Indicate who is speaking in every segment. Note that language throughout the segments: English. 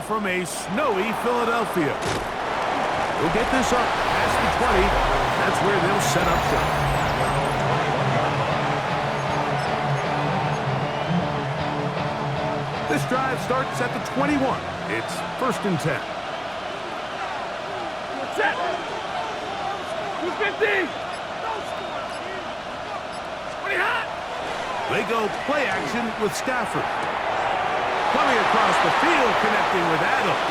Speaker 1: from a snowy Philadelphia. We'll get this up past the 20. That's where they'll set up shop. This drive starts at the 21. It's 1st and 10.
Speaker 2: Set. 250.
Speaker 1: They go play action with Stafford. Coming across the field, connecting with Adams.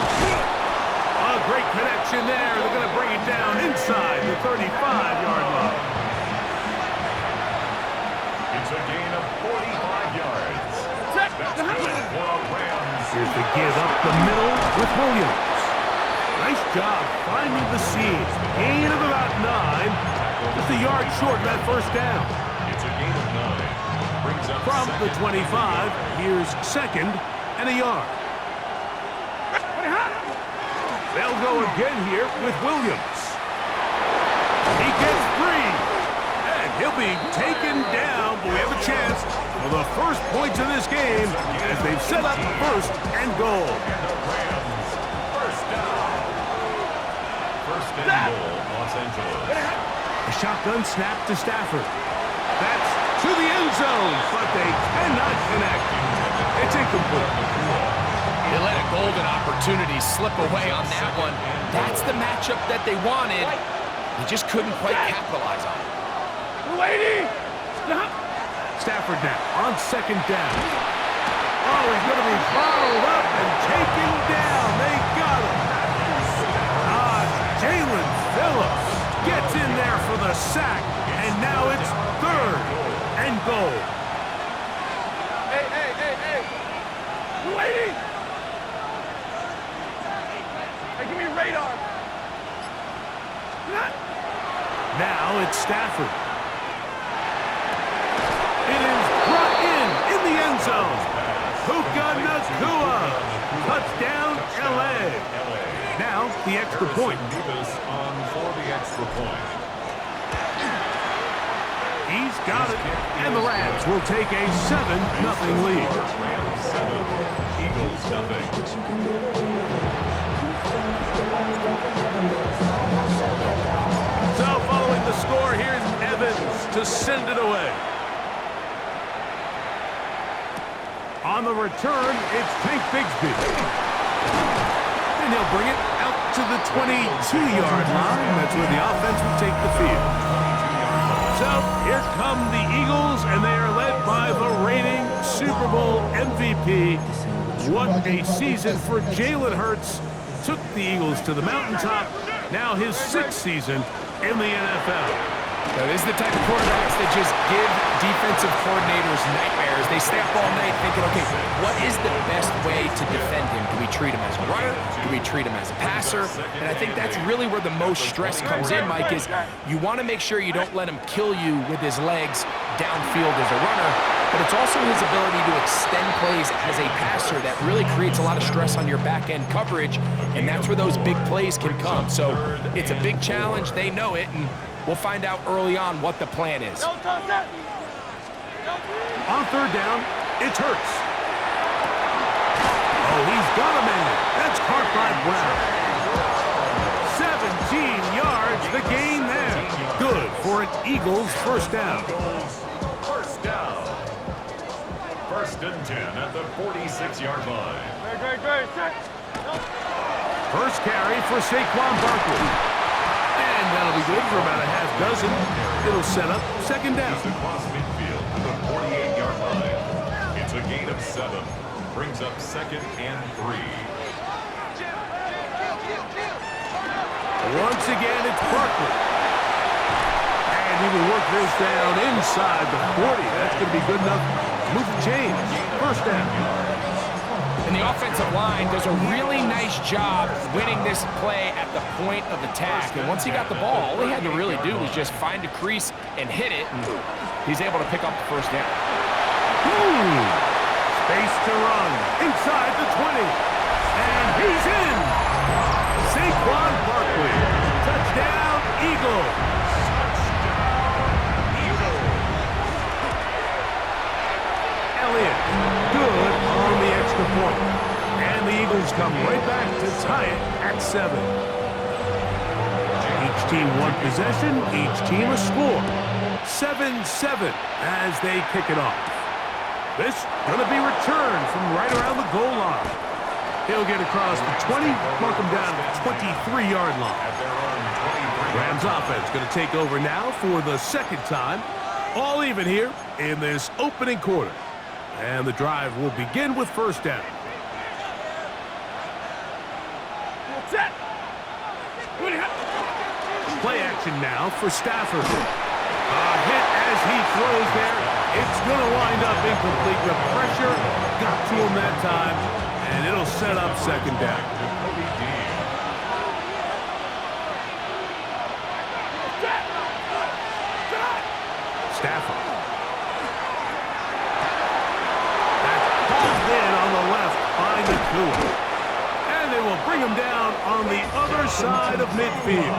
Speaker 1: A great connection there. They're going to bring it down inside the 35-yard line.
Speaker 3: It's a gain of 45 yards.
Speaker 1: Here's the give up the middle with Williams. Nice job finding the seam. Gain of about 9. Just a yard short of that first down.
Speaker 3: It's a gain of 9. Brings up
Speaker 1: From the 25, here's 2nd and a yard. They'll go again here with Williams. He gets free. And he'll be taken down, but we have a chance for the first points of this game as they've set up 1st and goal.
Speaker 3: First down. 1st and goal, Los Angeles.
Speaker 1: A shotgun snap to Stafford. That's to the end zone, but they cannot connect. It's incomplete.
Speaker 4: They let a golden opportunity slip away on that one. That's the matchup that they wanted. They just couldn't quite capitalize on it.
Speaker 1: Stafford now on 2nd down. Oh, he's going to be bottled up and taken down. They got him. Jalen Phillips gets in there for the sack, and now it's 3rd and goal.
Speaker 2: Hey. You waiting? Hey, give me a radar.
Speaker 1: Now it's Stafford. It is brought in the end zone. Puka Nacua. Touchdown, L.A. Now the extra point.
Speaker 3: On for the extra point.
Speaker 1: He's got it. And the Rams will take a 7-0 lead.
Speaker 3: Rams 7, Eagles nothing.
Speaker 1: So following the score, here's Evans to send it away. On the return, it's Tank Bigsby. And he'll bring it out to the 22-yard line. That's where the offense will take the field. So here come the Eagles, and they are led by the reigning Super Bowl MVP. What a season for Jalen Hurts. Took the Eagles to the mountaintop. Now his 6th season in the NFL.
Speaker 4: So this is the type of quarterbacks that just give defensive coordinators nightmares. They stay up all night thinking, okay, what is the best way to defend him? Do we treat him as a runner? Do we treat him as a passer? And I think that's really where the most stress comes in, Mike, is you want to make sure you don't let him kill you with his legs downfield as a runner, but it's also his ability to extend plays as a passer that really creates a lot of stress on your back-end coverage, and that's where those big plays can come. So it's a big challenge. They know it, and we'll find out early on what the plan is.
Speaker 1: On 3rd down, it's Hurts. Oh, he's got a man. That's caught by Brown. 17 yards, the gain there. Good for an Eagles first down.
Speaker 3: First down. 1st and 10 at the 46-yard line.
Speaker 2: Great.
Speaker 1: First carry for Saquon Barkley. And that'll be good for about a half dozen. It'll set up 2nd down.
Speaker 3: He's across midfield to the 48-yard line. It's a gain of 7. Brings up 2nd and 3.
Speaker 1: Once again, it's Barkley. And he will work this down inside the 40. That's going to be good enough to move the chains. First down.
Speaker 4: And the offensive line does a really nice job winning this play at the point of attack. And once he got the ball, all he had to really do was just find a crease and hit it. And he's able to pick up the first down.
Speaker 1: Space to run inside the 20. And he's in. Saquon Barkley. Touchdown, Eagles. Elliott, good on the extra point. And the Eagles come right back to tie it at 7. Each team one possession, each team a score. 7-7 as they kick it off. This going to be returned from right around the goal line. He'll get across the 20, mark him down to the 23-yard line. Rams offense going to take over now for the second time. All even here in this opening quarter. And the drive will begin with first down.
Speaker 2: Set.
Speaker 1: Play action now for Stafford. A hit as he throws there. It's going to wind up incomplete. The pressure got to him that time, and it'll set up second down. Stafford. That's pulled in on the left by Nakua. And they will bring him down on the other side of midfield.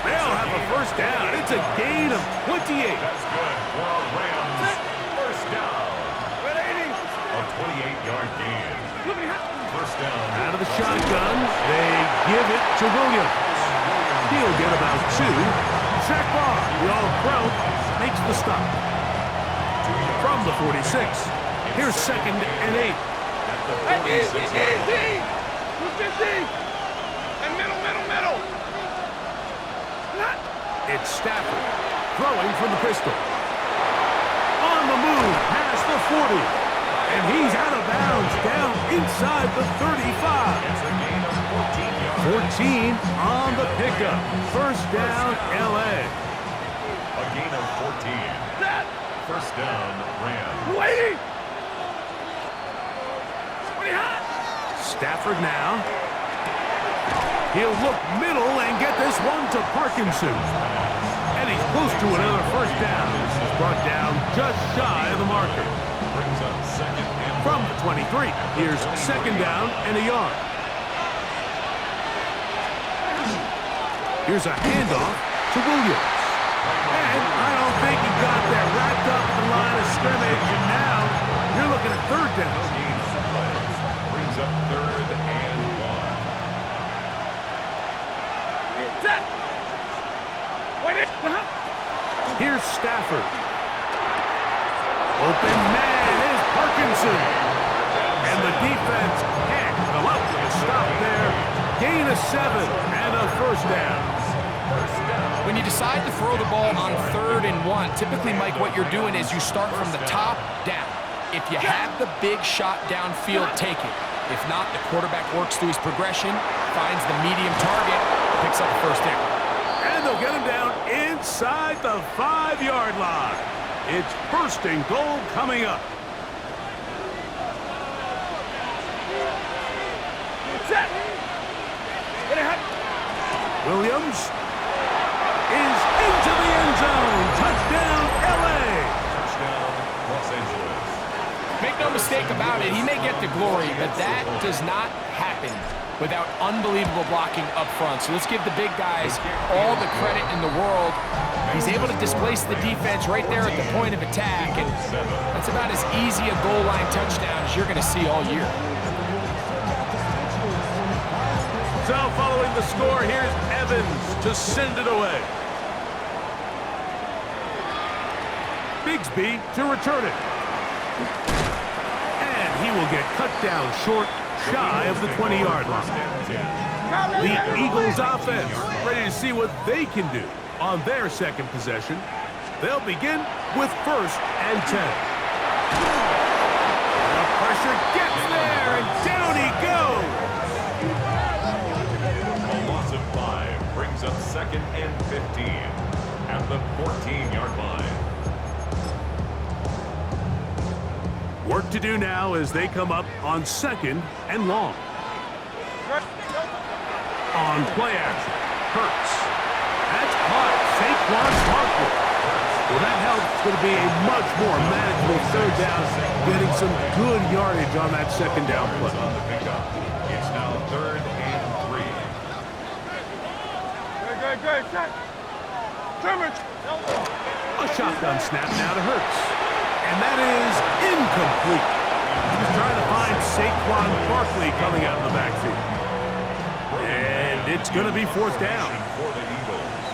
Speaker 1: They'll have a first down. It's a gain of 28.
Speaker 3: That's good for Rams. First down. A 28-yard gain. First down.
Speaker 1: Out of the shotgun, they give it to Williams. He'll get about 2. Zach Barr, the All-Pro, makes the stop. From the 46, here's 2nd and 8.
Speaker 2: Easy. And middle.
Speaker 1: It's Stafford throwing from the pistol. On the move past the 40. And he's out of bounds down inside the 35.
Speaker 3: It's a gain of 14 yards.
Speaker 1: 14 on the pickup. First down, L.A.
Speaker 3: A gain of 14. First down, Rams.
Speaker 2: Waiting.
Speaker 1: Stafford now. He'll look middle and get this one to Parkinson. And he's close to another first down. This is brought down just shy of the marker.
Speaker 3: Brings up second and
Speaker 1: From the 23, here's 2nd down and a yard. Here's a handoff to Williams. And I don't think he got that wrapped up at the line of scrimmage. And now you're looking at third down.
Speaker 3: brings up 3rd and
Speaker 2: 1.
Speaker 1: Here's Stafford. Open man is Parkinson. And the defense can't come up with a stop there. Gain of 7 and a first down.
Speaker 4: When you decide to throw the ball on 3rd and 1, typically, Mike, what you're doing is you start from the top down. If you have the big shot downfield, take it. If not, the quarterback works through his progression, finds the medium target, picks up the first down.
Speaker 1: And they'll get him down inside the 5-yard line. It's 1st and goal coming up.
Speaker 2: Set.
Speaker 1: Williams is into the end zone. Touchdown, L.A.
Speaker 3: Touchdown, Los Angeles.
Speaker 4: Make no mistake about it, he may get the glory, but that does not happen without unbelievable blocking up front. So let's give the big guys all the credit in the world. He's able to displace the defense right there at the point of attack, and that's about as easy a goal line touchdown as you're going to see all year.
Speaker 1: So following the score, here's Evans to send it away. Bigsby to return it. And he will get cut down short, shy of the 20-yard line. The Eagles offense ready to see what they can do on their second possession. They'll begin with 1st and 10. The pressure gets there, and down he goes.
Speaker 3: A loss of 5 brings up 2nd and 15 at the 14-yard line.
Speaker 1: Work to do now as they come up on 2nd and long. On play action, Hurts. That's caught. Saquon Barkley. Well, that helps. It's going to be a much more manageable 3rd down, getting some good yardage on that 2nd down play.
Speaker 3: On the pickup. It's now 3rd and 3.
Speaker 2: Good. Set. Coverage.
Speaker 1: A shotgun snap now to Hurts. And that is incomplete. He's trying to find Saquon Barkley coming out of the backfield. And it's going to be fourth down.
Speaker 3: For the Eagles.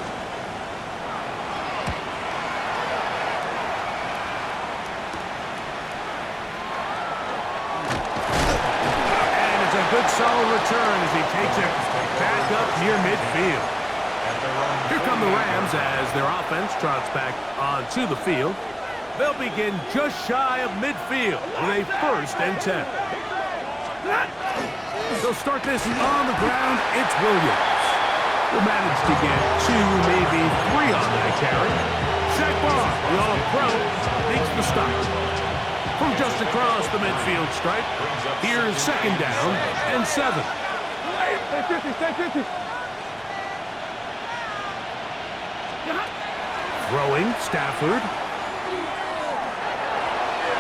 Speaker 1: And it's a good solid return as he takes it back up near midfield. Here come the Rams as their offense trots back onto the field. They'll begin just shy of midfield with a 1st and 10. They'll start this on the ground. It's Williams. Will manage to get 2, maybe 3 on that carry. Shaq Barr, the All-Pro, makes the stop. From just across the midfield stripe, here's 2nd down and 7.
Speaker 2: Stay 50.
Speaker 1: Throwing, Stafford.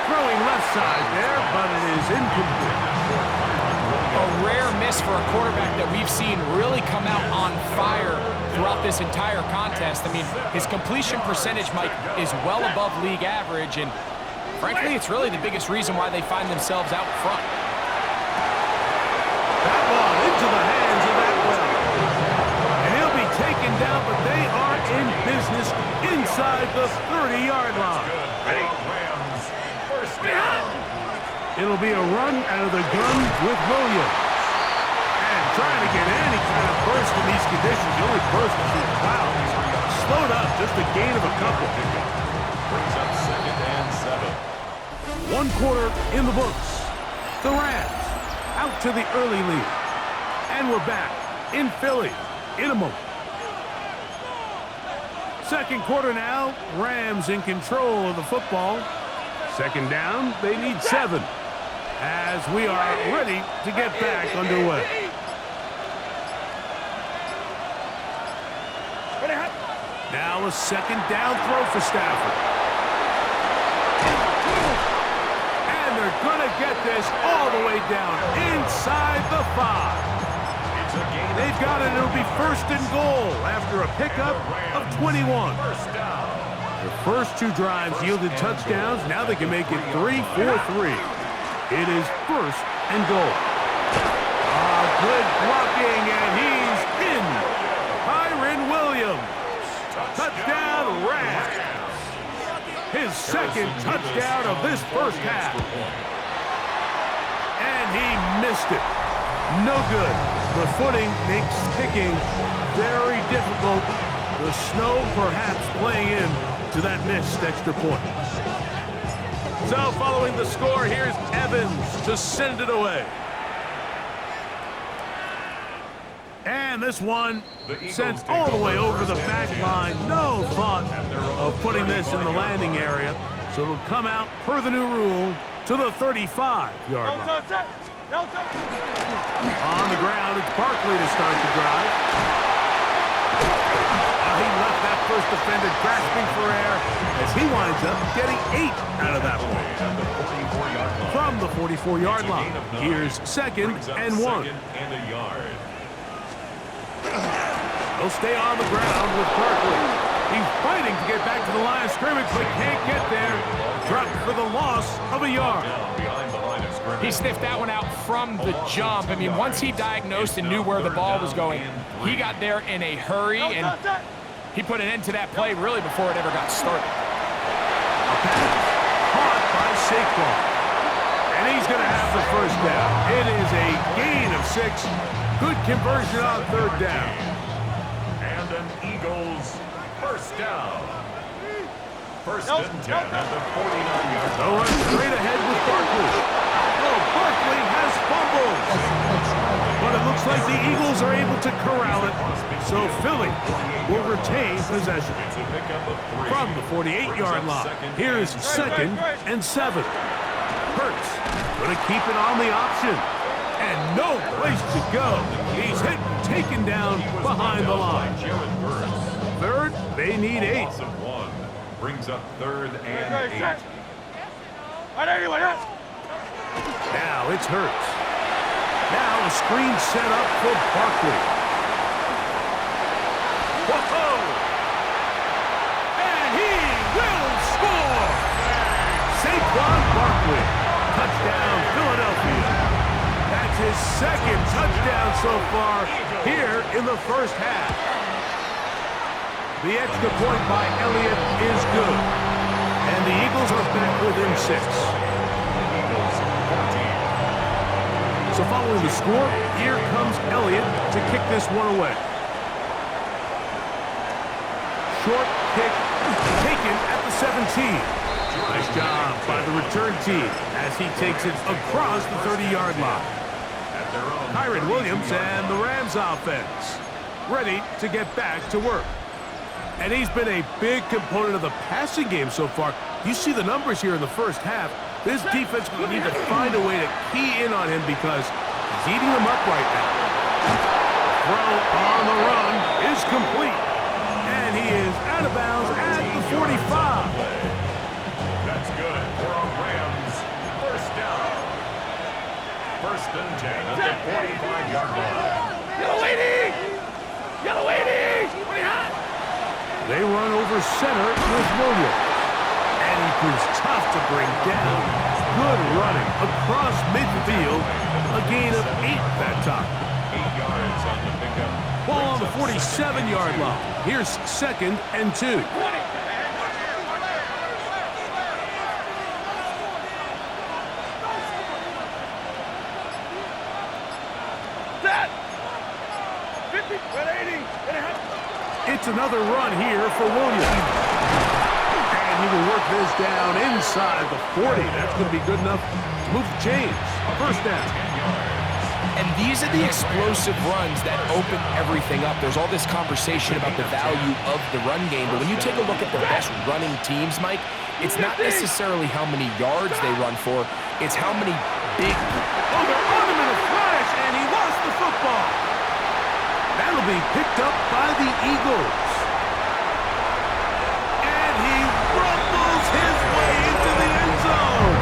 Speaker 1: Throwing left side there, but it is incomplete.
Speaker 4: A rare miss for a quarterback that we've seen really come out on fire throughout this entire contest. I mean, his completion percentage, Mike, is well above league average, and frankly, it's really the biggest reason why they find themselves out front.
Speaker 1: That ball into the hands of Atwell. And he'll be taken down, but they are in business inside the 30-yard line.
Speaker 3: Rams, first down.
Speaker 1: It'll be a run out of the gun with Williams. And trying to get any kind of burst in these conditions, the only burst is through clouds. Slowed up, just a gain of a couple.
Speaker 3: Brings up 2nd and 7.
Speaker 1: 1 quarter in the books. The Rams out to the early lead. And we're back in Philly in a moment. 2nd quarter now, Rams in control of the football. 2nd down, they need 7. As we are ready to get back underway. Now a 2nd down throw for Stafford. And they're going to get this all the way down inside the 5. They've got it. It'll be 1st and goal after a pickup of 21. The first 2 drives yielded touchdowns. Now they can make it 3-4-3. It is 1st and goal. Good blocking, and he's in. Kyren Williams. Touchdown, Rams. His 2nd touchdown of this first half. And he missed it. No good. The footing makes kicking very difficult. The snow perhaps playing in to that missed extra point. So following the score, here's Evans to send it away. And this one sent all the way over the back line. No thought of putting this in the landing area. So it'll come out per the new rule to the 35-yard line. On the ground, it's Barkley to start the drive. He left that first defender grasping for air as he winds up getting 8 out of that one. From the 44-yard line, here's 2nd and 1. They'll stay on the ground with Barkley. He's fighting to get back to the line of scrimmage, but can't get there. Dropped for the loss of a yard.
Speaker 4: He sniffed that one out from the jump. I mean, once he diagnosed and knew where the ball was going, he got there in a hurry, and he put an end to that play really before it ever got started.
Speaker 1: A pass caught by Saquon. And he's going to have the first down. It is a gain of 6. Good conversion on 3rd down.
Speaker 3: And an Eagles first down. 1st and 10 at the 49-yard line.
Speaker 1: They'll run straight ahead with Barkley. Oh, Barkley has fumbled. But it looks like the Eagles are able to corral it. So Philly will retain possession. From the 48-yard line, here's 2nd and 7. Hurts going to keep it on the option. And no place to go. He's hit and taken down behind the line. 3rd, they need 8.
Speaker 3: Brings up 3rd and 8.
Speaker 1: Now it's Hurts. Now a screen set up for Barkley. Whoa! And he will score! Saquon Barkley. Touchdown, his second touchdown so far here in the first half. The extra point by Elliott is good. And the Eagles are back within 6. So following the score, here comes Elliott to kick this one away. Short kick taken at the 17. Nice job by the return team as he takes it across the 30-yard line. Kyron Williams and the Rams offense ready to get back to work. And he's been a big component of the passing game so far. You see the numbers here in the first half. This defense will need to find a way to key in on him because he's eating them up right now. Throw on the run is complete. And he is out of bounds at the 45.
Speaker 3: That's good for a Rams first down. First and 10 at the 45-yard line.
Speaker 2: Yellow 80! Yellow 80! Pretty hot!
Speaker 1: They run over center with Williams. And he proves tough to bring down. Good running across midfield. A gain of 8 that time.
Speaker 3: 8 yards on the pickup.
Speaker 1: Ball on the 47-yard line. Here's 2nd and 2. It's another run here for Williams. And he will work this down inside the 40. That's going to be good enough to move the chains. First down.
Speaker 4: And these are the explosive runs that open everything up. There's all this conversation about the value of the run game, but when you take a look at the best running teams, Mike, it's not necessarily how many yards they run for, it's how many big...
Speaker 1: Oh, they're on him in a flash, and he lost the football. That'll be picked up by the Eagles. And he rumbles his way into the end zone.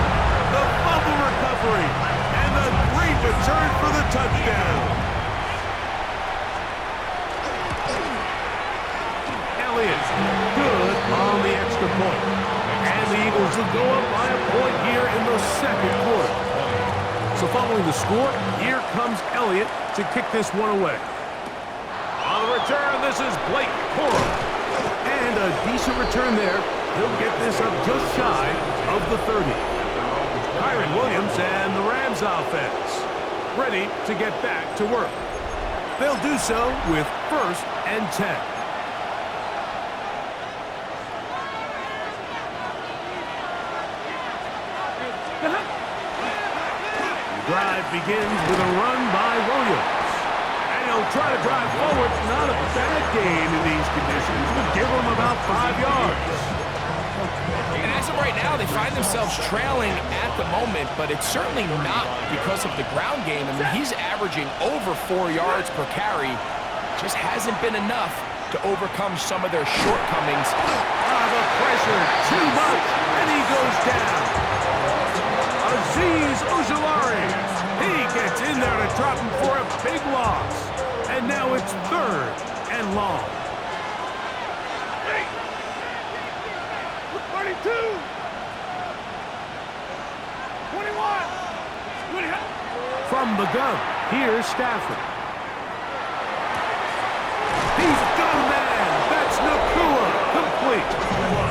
Speaker 1: The fumble recovery and the great return for the touchdown. Elliott, good on the extra point. And the Eagles will go up by a point here in the second quarter. So following the score, here comes Elliott to kick this one away. On the return, this is Blake Corum. And a decent return there. He'll get this up just shy of the 30. Kyron Williams and the Rams offense ready to get back to work. They'll do so with 1st and 10. The drive begins with a run by Williams. He'll try to drive forward. Not a bad gain in these conditions. We'll give him about 5 yards.
Speaker 4: And as of right now, they find themselves trailing at the moment, but it's certainly not because of the ground game. I mean, he's averaging over 4 yards per carry. Just hasn't been enough to overcome some of their shortcomings.
Speaker 1: The pressure, too much, and he goes down. Azeez Ojulari. He gets in there to drop him for a big loss. And now it's 3rd and long.
Speaker 2: 32! 21!
Speaker 1: From the gun, here's Stafford. He's got a man. That's Nakua, complete.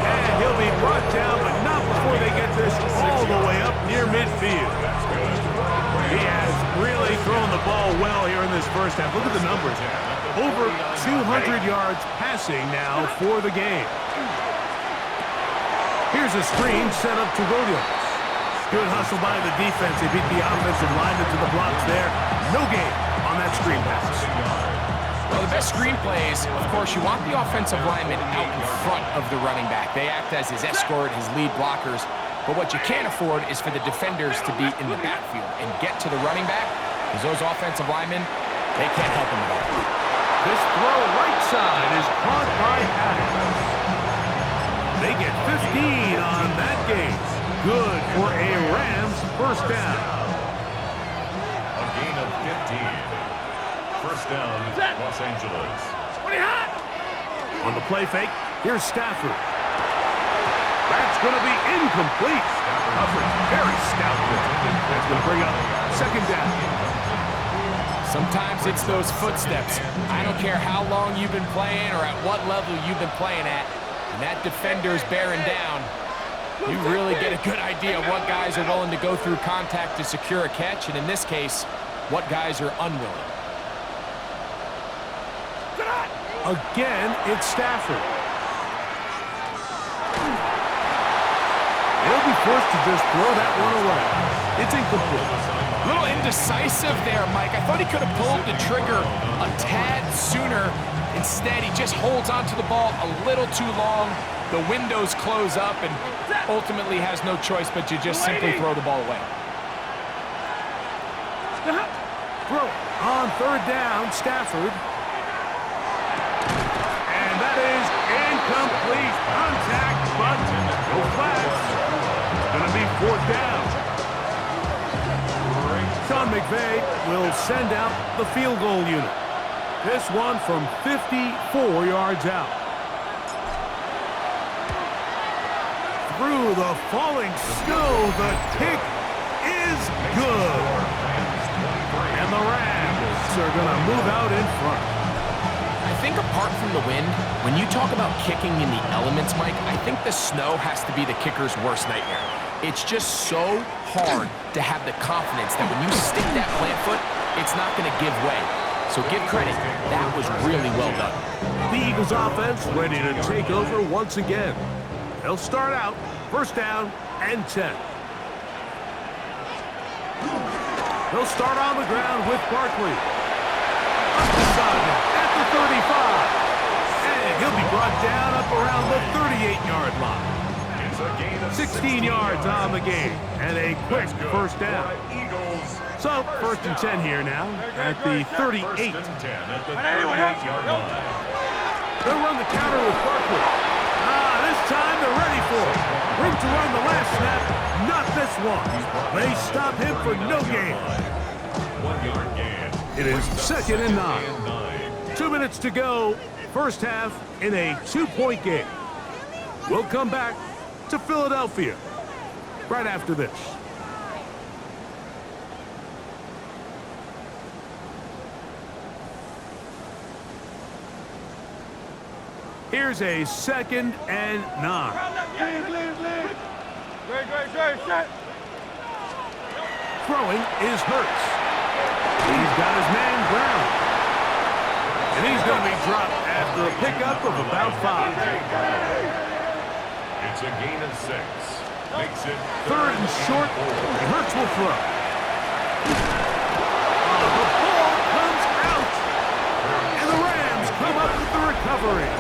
Speaker 1: And he'll be brought down, but not before they get this all the way up near midfield. He has really thrown the ball well here in this first half. Look at the numbers. Over 200 yards passing now for the game. Here's a screen set up to Williams. Good hustle by the defense. They beat the offensive lineman to the blocks there. No gain on that screen pass.
Speaker 4: Well, the best screen plays, of course, you want the offensive lineman out in front of the running back. They act as his escort, his lead blockers. But what you can't afford is for the defenders to be in the backfield and get to the running back, because those offensive linemen, they can't help him at all.
Speaker 1: This throw right side is caught by Adams. They get 15 on that game. Good for a Rams first down.
Speaker 3: A gain of 15. First down, Los Angeles.
Speaker 1: On the play fake, here's Stafford. That's going to be incomplete. Coverage very stout. That's going to bring up 2nd down.
Speaker 4: Sometimes it's those footsteps. I don't care how long you've been playing or at what level you've been playing at. When that defender's bearing down, you really get a good idea of what guys are willing to go through contact to secure a catch, and in this case, what guys are unwilling.
Speaker 1: Again, it's Stafford. He'll be forced to just throw that one away. It's incomplete.
Speaker 4: A little indecisive there, Mike. I thought he could have pulled the trigger a tad sooner. Instead, he just holds onto the ball a little too long. The windows close up and ultimately has no choice but to just simply throw the ball away.
Speaker 1: Throw on third down, Stafford. And that is incomplete. Contact, but no flags. It's going to be fourth down. Sean McVay will send out the field goal unit. This one from 54 yards out. Through the falling snow, the kick is good. And the Rams are going to move out in front.
Speaker 4: I think apart from the wind, when you talk about kicking in the elements, Mike, I think the snow has to be the kicker's worst nightmare. It's just so hard to have the confidence that when you stick that plant foot, it's not going to give way. So give credit, that was really well done.
Speaker 1: The Eagles offense ready to take over once again. They'll start out first down and 10. They'll start on the ground with Barkley. Up the sideline at the 35. And he'll be brought down up around the 38-yard line. 16 yards on the game and a quick first down. So, first and 10 here now at the 38. They'll run the counter with Barkley. This time they're ready for it. Room to run the last snap, not this one. They stop him for no gain.
Speaker 3: 1 yard gain.
Speaker 1: It is second and 9. 2 minutes to go, first half in a 2-point game. We'll come back to Philadelphia right after this. Here's a second and 9. Throwing is Hurts. He's got his man ground. And he's going to be dropped after a pickup of about 5.
Speaker 3: It's a gain of 6. Makes it
Speaker 1: Third and short. And Hurts will throw. The ball comes out. And the Rams come up with the recovery.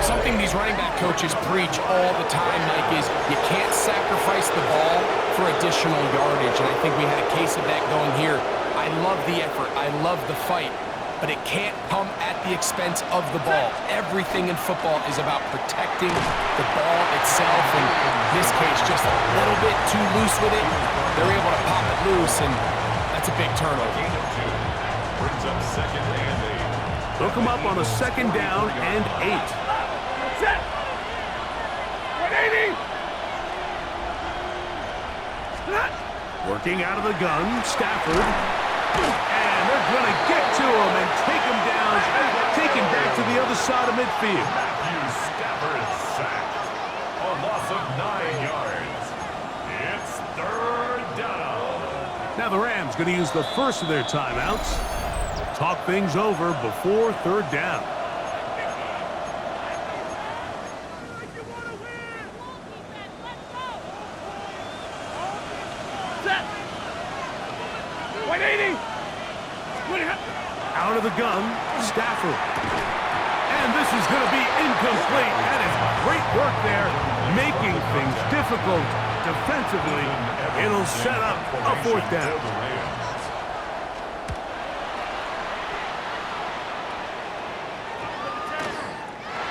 Speaker 4: Something these running back coaches preach all the time, Mike, is you can't sacrifice the ball for additional yardage, and I think we had a case of that going here. I love the effort. I love the fight, but it can't come at the expense of the ball. Everything in football is about protecting the ball itself, and in this case, just a little bit too loose with it. They're able to pop it loose, and that's a big turnover.
Speaker 3: gain of 2. Brings up second and 8.
Speaker 1: They'll come up on a second down and 8.
Speaker 2: Set! 180!
Speaker 1: Working out of the gun, Stafford. And they're going to get to him and take him down, take him back to the other side of midfield.
Speaker 3: Matthew Stafford sacked. A loss of 9 yards. It's third down.
Speaker 1: Now the Rams going to use the first of their timeouts. Talk things over before third down. Out of the gun, Stafford. And this is going to be incomplete. That is great work there, making things difficult defensively. It'll set up a fourth down.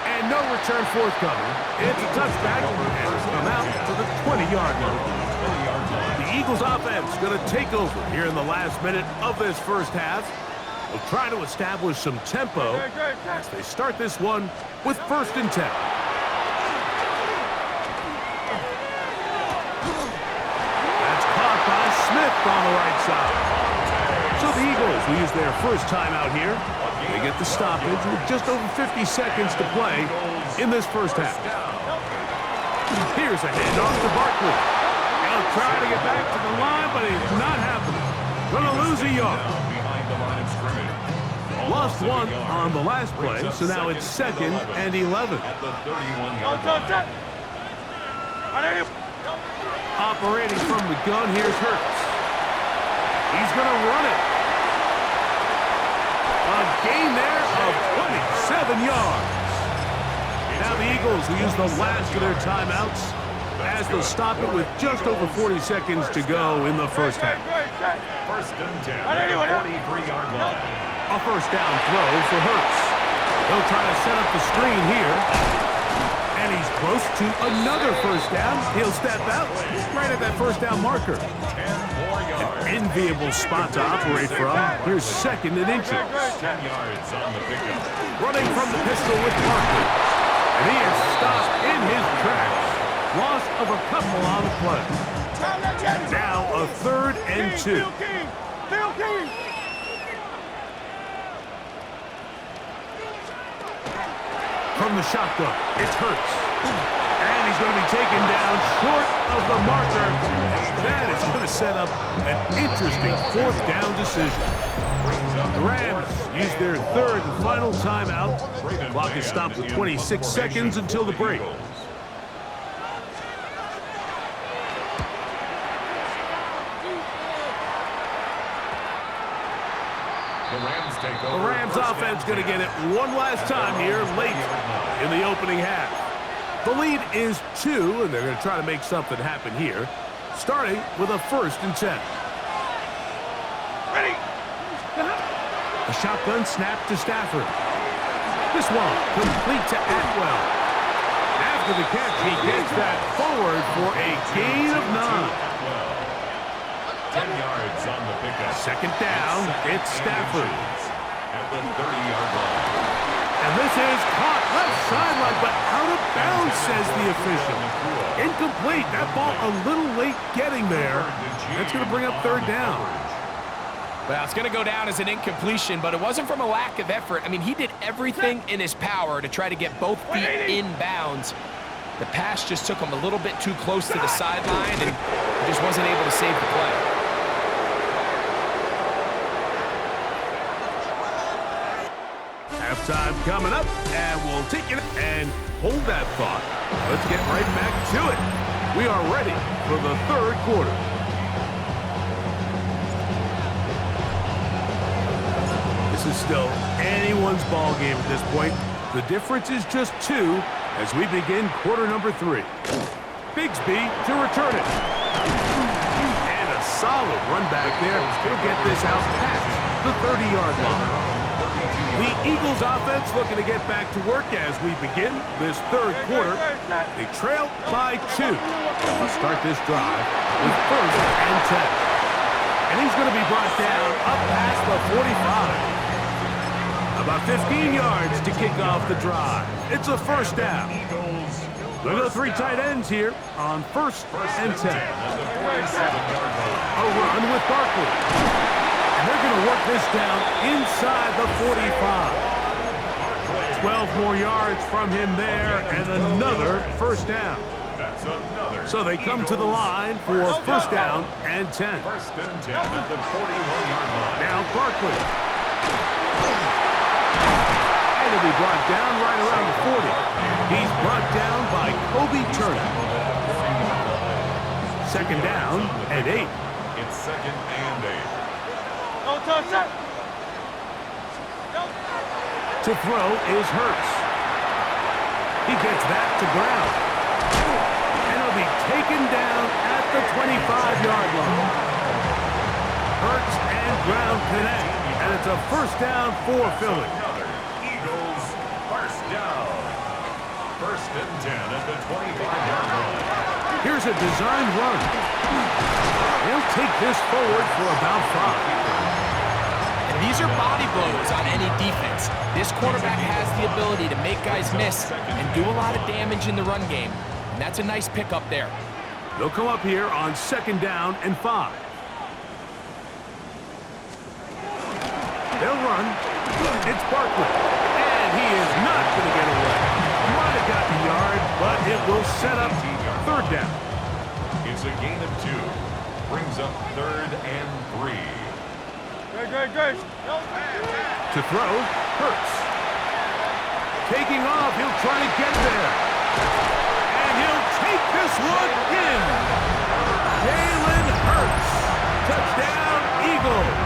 Speaker 1: And no return forthcoming. It's a touchback, and it's come out to the 20-yard line. The Eagles offense going to take over here in the last minute of this first half. They'll try to establish some tempo as they start this one with first and 10. That's caught by Smith on the right side. So the Eagles will use their first timeout here. They get the stoppage with just over 50 seconds to play in this first half. Here's a handoff to Barkley. He'll try to get back to the line, but it's not happening. Gonna lose a yard. Lost one on the last play, so now it's 2nd and 11. Operating from the gun, here's Hurts. He's going to run it. A gain there of 27 yards. Now the Eagles will use the last of their timeouts as they'll stop it with just over 40 seconds to go in the first half.
Speaker 3: 1st and 10 at the 43-yard line.
Speaker 1: A first down throw for Hurts. He'll try to set up the screen here. And he's close to another first down. He'll step out right at that first down marker.
Speaker 3: 10 more yards.
Speaker 1: An enviable spot to operate from. Here's 2nd and inches.
Speaker 3: 10 yards on the pickup.
Speaker 1: Running from the pistol with Barkley. And he is stopped in his tracks. Loss of a couple on the play. Now a 3rd and 2. From the shotgun, it's Hurts. And he's going to be taken down short of the marker. That is going to set up an interesting 4th down decision. The Rams use their 3rd and final timeout. The clock is stopped with 26 seconds until the break. The Rams offense going to get it one last time here late in the opening half. The lead is 2, and they're going to try to make something happen here, starting with a 1st and 10.
Speaker 2: Ready?
Speaker 1: A shotgun snap to Stafford. This one complete to Atwell. After the catch, he gets that forward for a gain of 9.
Speaker 3: 10 yards on the pickup.
Speaker 1: 2nd down, it's Stafford.
Speaker 3: At the 30-yard line.
Speaker 1: And this is caught left sideline, but out of bounds, says the official. Incomplete. That ball a little late getting there. That's going to bring up 3rd down.
Speaker 4: Well, it's going to go down as an incompletion, but it wasn't from a lack of effort. I mean, he did everything in his power to try to get both feet in bounds. The pass just took him a little bit too close to the sideline, and he just wasn't able to save the play.
Speaker 1: Halftime coming up, and we'll take it and hold that thought. Let's get right back to it. We are ready for the 3rd quarter. This is still anyone's ball game at this point. The difference is just 2 as we begin quarter number 3. Bigsby to return it. And a solid run back there. He'll get this out past the 30-yard line. The Eagles offense looking to get back to work as we begin this 3rd quarter. They trail by 2. They'll start this drive with 1st and 10. And he's going to be brought down up past the 45. About 15 yards to kick off the drive. It's a 1st down. Look at the 3 tight ends here on 1st and 10. A run with Barkley. And they're going to work this down inside the 45. 12 more yards from him there, and another 1st down. So they come to the line for 1st down and 10.
Speaker 3: 1st and 10 at the 41-yard line.
Speaker 1: Now Barkley. And he'll be brought down right around the 40. He's brought down by Kobe Turner. 2nd down and 8.
Speaker 3: It's 2nd and 8.
Speaker 1: To throw is Hurts. He gets that to Brown. And he'll be taken down at the 25-yard line. Hurts and Brown connect. And it's a 1st down for Philly.
Speaker 3: Eagles 1st down. 1st and 10 at the 25-yard line.
Speaker 1: Here's a designed run. He'll take this forward for about 5.
Speaker 4: These are body blows on any defense. This quarterback has the ability to make guys miss and do a lot of damage in the run game. And that's a nice pickup there.
Speaker 1: They'll come up here on 2nd down and 5. They'll run. It's Barkley. And he is not going to get away. Might have gotten a yard, but it will set up third down.
Speaker 3: It's a gain of 2. Brings up 3rd and 3.
Speaker 2: Good.
Speaker 1: To throw, Hurts. Taking off, he'll try to get there. And he'll take this one in. Jalen Hurts. Touchdown, Eagles.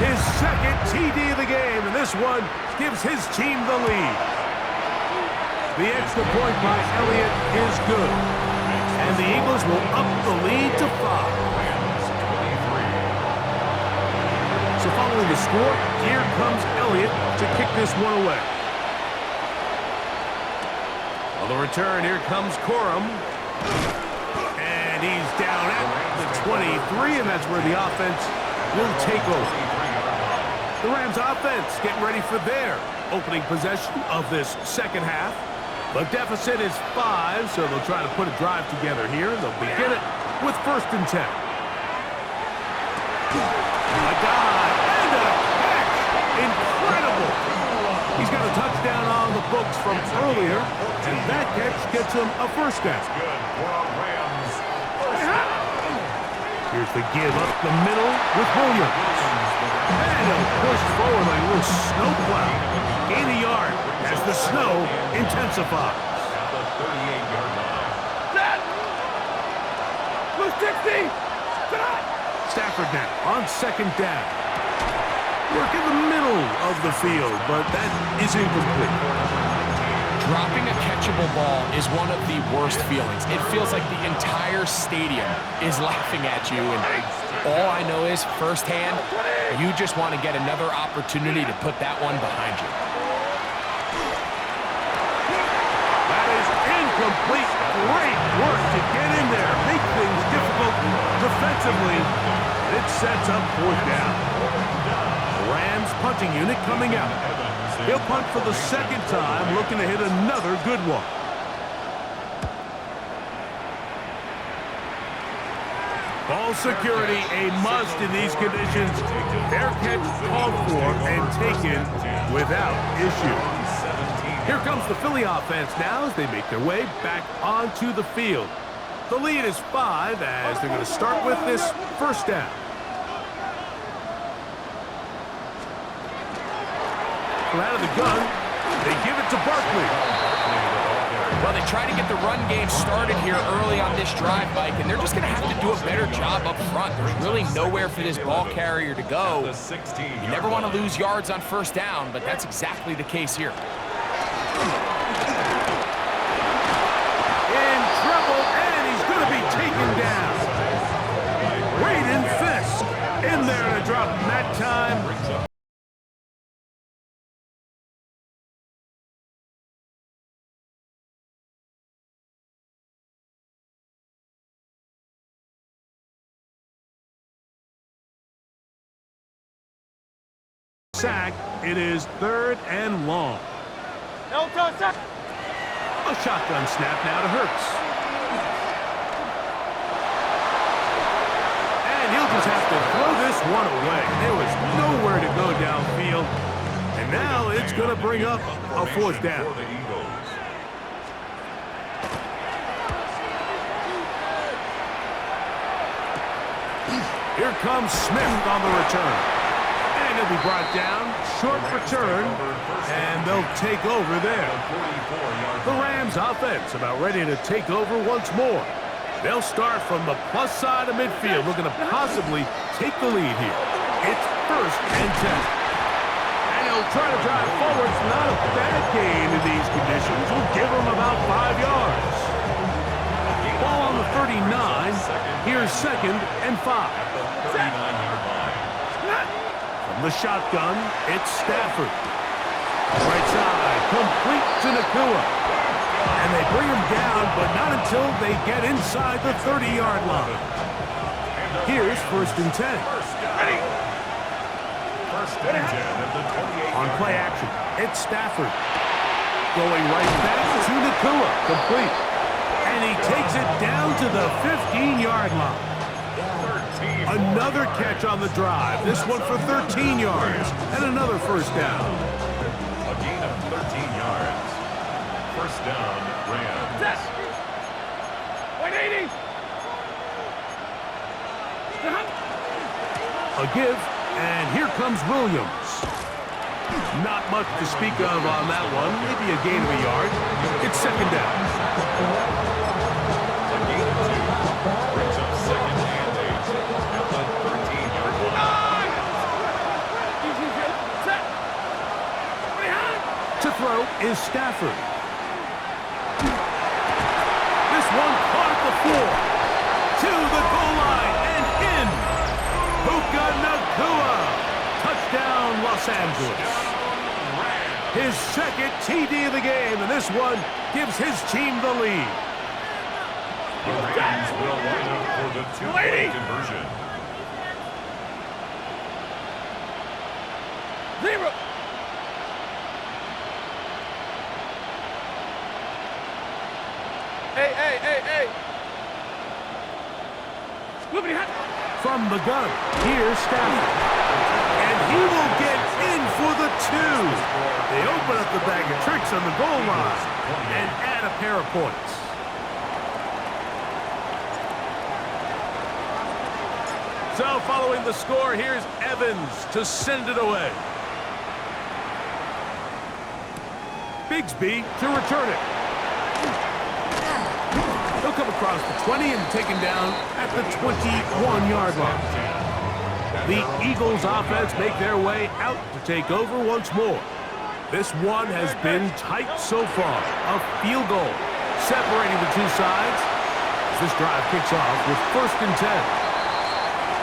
Speaker 1: His second TD of the game, and this one gives his team the lead. The extra point by Elliott is good. And the Eagles will up the lead to 5. So following the score, here comes Elliott to kick this one away. On the return, here comes Corum. And he's down at the 23, and that's where the offense will take over. The Rams offense getting ready for their opening possession of this second half. The deficit is 5, so they'll try to put a drive together here. They'll begin it with 1st and 10. A dive and a catch. Incredible. He's got a touchdown on the books from earlier, and that catch gets him a 1st down. Here's the give up the middle with Williams. And he'll push forward like a little snowplow. Gain a yard as the snow intensifies.
Speaker 3: At the 38-yard line.
Speaker 2: Set! Blue 60! Set!
Speaker 1: Stafford now on 2nd down. Work in the middle of the field, but that is incomplete.
Speaker 4: Dropping a catchable ball is one of the worst feelings. It feels like the entire stadium is laughing at you, and all I know is firsthand, you just want to get another opportunity to put that one behind you.
Speaker 1: That is incomplete. Great work to get in there. Make things difficult defensively. It sets up 4th down. The Rams punting unit coming out. He'll punt for the 2nd time, looking to hit another good one. Ball security, a must in these conditions. Fair catch called for and taken without issue. Here comes the Philly offense now as they make their way back onto the field. The lead is 5 as they're going to start with this 1st down. Out of the gun, they give it to Barkley.
Speaker 4: Well, they try to get the run game started here early on this drive, Mike, and they're just going to have to do a better job up front. There's really nowhere for this ball carrier to go. You never want to lose yards on 1st down, but that's exactly the case here.
Speaker 1: In trouble, and he's going to be taken down. Braden Fisk in there to drop him that time. Sack. It is 3rd and long.
Speaker 2: No touch.
Speaker 1: A shotgun snap now to Hurts. And he'll just have to throw this one away. There was nowhere to go downfield. And now it's going to bring up a 4th down. Here comes Smith on the return. And he'll be brought down, short return, and they'll take over there. The Rams offense about ready to take over once more. They'll start from the plus side of midfield, looking to possibly take the lead here. It's 1st and 10. And he'll try to drive forward. It's not a bad gain in these conditions. We'll give him about 5 yards. Ball on the 39. Here's 2nd and 5. From the shotgun, it's Stafford. Right side, complete to Nakua. And they bring him down, but not until they get inside the 30-yard line. Here's 1st and 10.
Speaker 2: Ready.
Speaker 3: 1st and 10 at the 28.
Speaker 1: On play action, it's Stafford. Going right back to Nakua, complete. And he takes it down to the 15-yard line.
Speaker 3: 13
Speaker 1: Another catch on the drive. This one for 13 yards and another first down.
Speaker 3: A gain of 13 yards. First down, Rams.
Speaker 2: Set. 180.
Speaker 1: A give, and here comes Williams. Not much to speak of on that one. Maybe a gain of a yard. It's second down.
Speaker 3: A gain of 2. Brings up second and 8 at the 13-yard line.
Speaker 2: Set. Behind.
Speaker 1: To throw is Stafford. This one caught at the 4. To the goal line and in. Puka Nacua. Touchdown, Los Angeles. His second TD of the game, and this one gives his team the lead.
Speaker 3: The Rams will line up for the two-point conversion.
Speaker 2: 0. Hey. Moving hot.
Speaker 1: From the gun, here's Stafford. And he will get in for the 2. They open up the bag of tricks on the goal line and add a pair of points. So following the score, here's Evans to send it away. Bigsby to return it. He'll come across the 20 and taken down at the 21-yard line. The Eagles offense make their way out to take over once more. This one has been tight so far. A field goal separating the two sides as this drive kicks off with 1st and 10.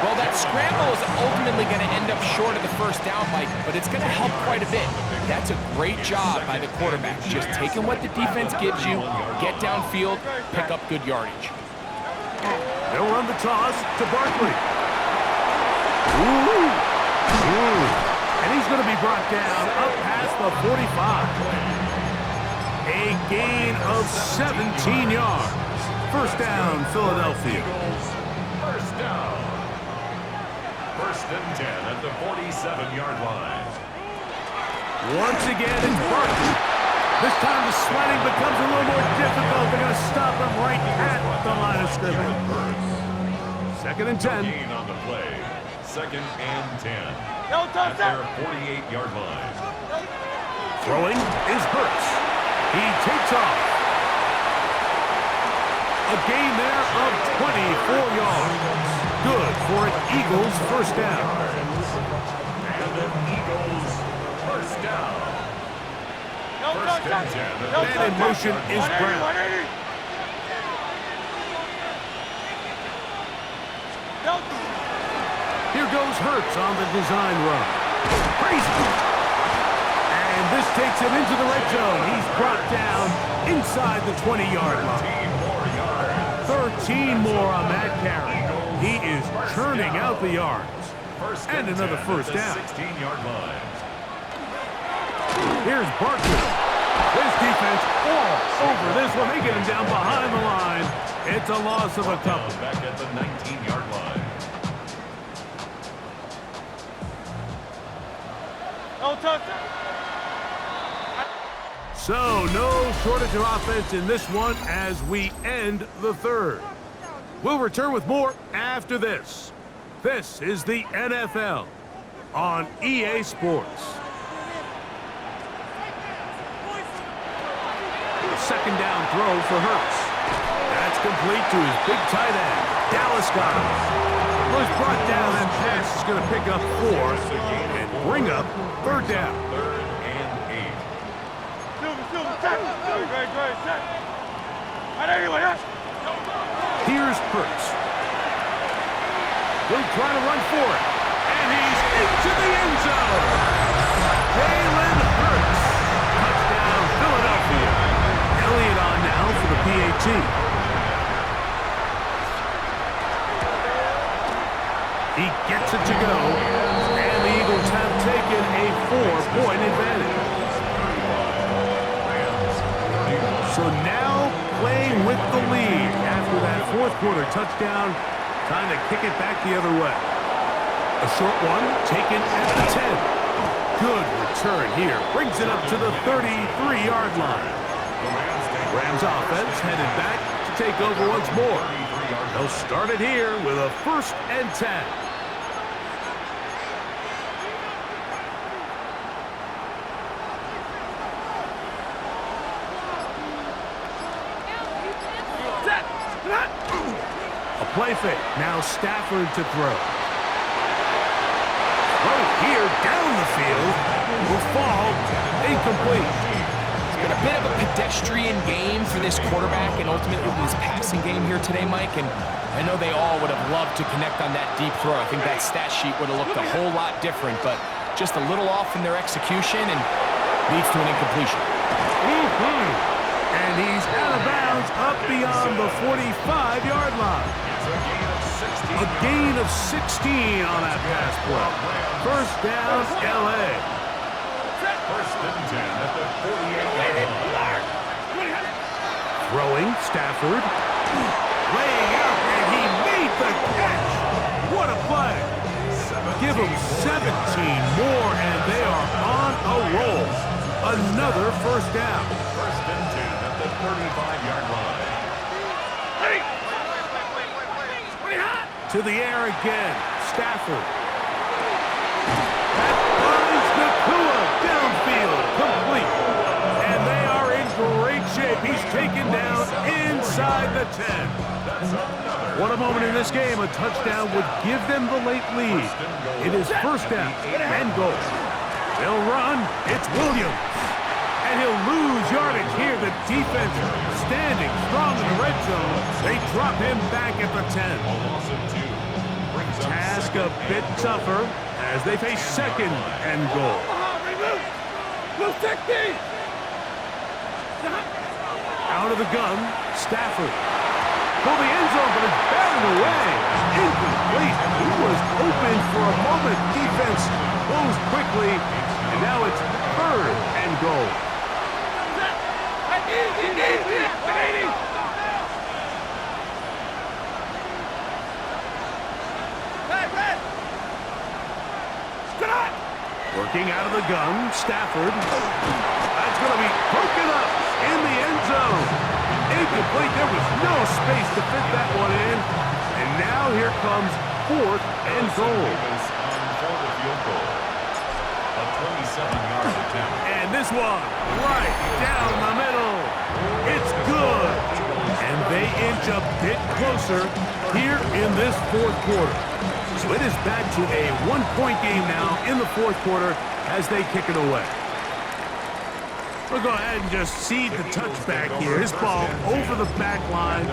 Speaker 4: Well, that scramble is ultimately going to end up short of the first down, Mike, but it's going to help quite a bit. That's a great job by the quarterback. Just taking what the defense gives you, get downfield, pick up good yardage.
Speaker 1: They'll run the toss to Barkley. And he's going to be brought down up past the 45. A gain of 17 yards. First down, Philadelphia.
Speaker 3: First down. 1st and 10 at the 47-yard line.
Speaker 1: Once again, it's Barkley. This time the sliding becomes a little more difficult. They're going to stop him right at the line of scrimmage. 2nd and 10.
Speaker 3: Gain on the play. 2nd and 10
Speaker 2: No
Speaker 3: at
Speaker 2: touchdown.
Speaker 3: their 48-yard line.
Speaker 1: Throwing is Hurts. He takes off. A gain there of 24 yards. Good for an Eagles first down.
Speaker 3: And an Eagles first down.
Speaker 2: No
Speaker 3: 1st and 10.
Speaker 1: Man in motion is Brown.
Speaker 2: 180. No.
Speaker 1: Here goes Hurts on the design run. Crazy. And this takes him into the red zone. He's brought down inside the 20-yard line. 13 more on that carry. He is churning out the yards. And another first down.
Speaker 3: 16-yard line.
Speaker 1: Here's Barkley. This defense all over this one. They get him down behind the line. It's a loss of a couple.
Speaker 3: Back at the 19-yard line.
Speaker 2: No touchdown.
Speaker 1: So no shortage of offense in this one as we end the 3rd. We'll return with more after this. This is the NFL on EA Sports. A 2nd down throw for Hurts. That's complete to his big tight end. Dallas got him. Was brought down and pass is going to pick up 4 and bring up 3rd down.
Speaker 3: 3rd and 8.
Speaker 2: Great. Anyway,
Speaker 1: Here's Hurts. He'll try to run for it. And he's into the end zone. Jalen Hurts. Touchdown, Philadelphia. Elliott on now for the PAT. He gets it to go. And the Eagles have taken a 4-point advantage. So now playing with the lead after that 4th quarter touchdown to Trying to kick it back the other way. A short one taken at the 10. Good return here. Brings it up to the 33-yard line. Rams offense headed back to take over once more. They'll start it here with a 1st and 10. A play fake. Now Stafford to throw. Throw here down the field. Will fall incomplete.
Speaker 4: It's been a bit of a pedestrian game for this quarterback and ultimately this passing game here today, Mike. And I know they all would have loved to connect on that deep throw. I think that stat sheet would have looked a whole lot different, but just a little off in their execution and leads to an incompletion.
Speaker 1: And he's out of bounds up beyond the 45-yard line. A gain of 16 on that pass play. 1st down, L.A.
Speaker 3: 1st and 10 at the 48-yard line.
Speaker 1: Throwing, Stafford. Laying out, and he made the catch. What a play. Give them 17 more, and they are on a roll. Another 1st down.
Speaker 3: 1st and 10 at the 35-yard line.
Speaker 1: To the air again. Stafford. That finds Nakua downfield. Complete. And they are in great shape. He's taken down inside the 10. What a moment in this game. A touchdown would give them the late lead. It is 1st down and goal. They'll run. It's Williams. And he'll lose yardage here. The defense standing strong in the red zone. They drop him back at the 10. Task a bit tougher as they face 2nd and goal. Out of the gun, Stafford. Pull the end zone, but it's batted away. Incomplete. He was open for a moment. Defense closed quickly, and now it's 3rd and goal. Working out of the gun, Stafford. That's going to be broken up in the end zone. Incomplete. There was no space to fit that one in. And now here comes 4th and goal.
Speaker 3: A 27-yard attempt.
Speaker 1: And this one right down the middle. It's good. And they inch a bit closer here in this 4th quarter. So it is back to a 1-point game now in the 4th quarter as they kick it away. We'll go ahead and just cede the touchback here. His ball over the back line.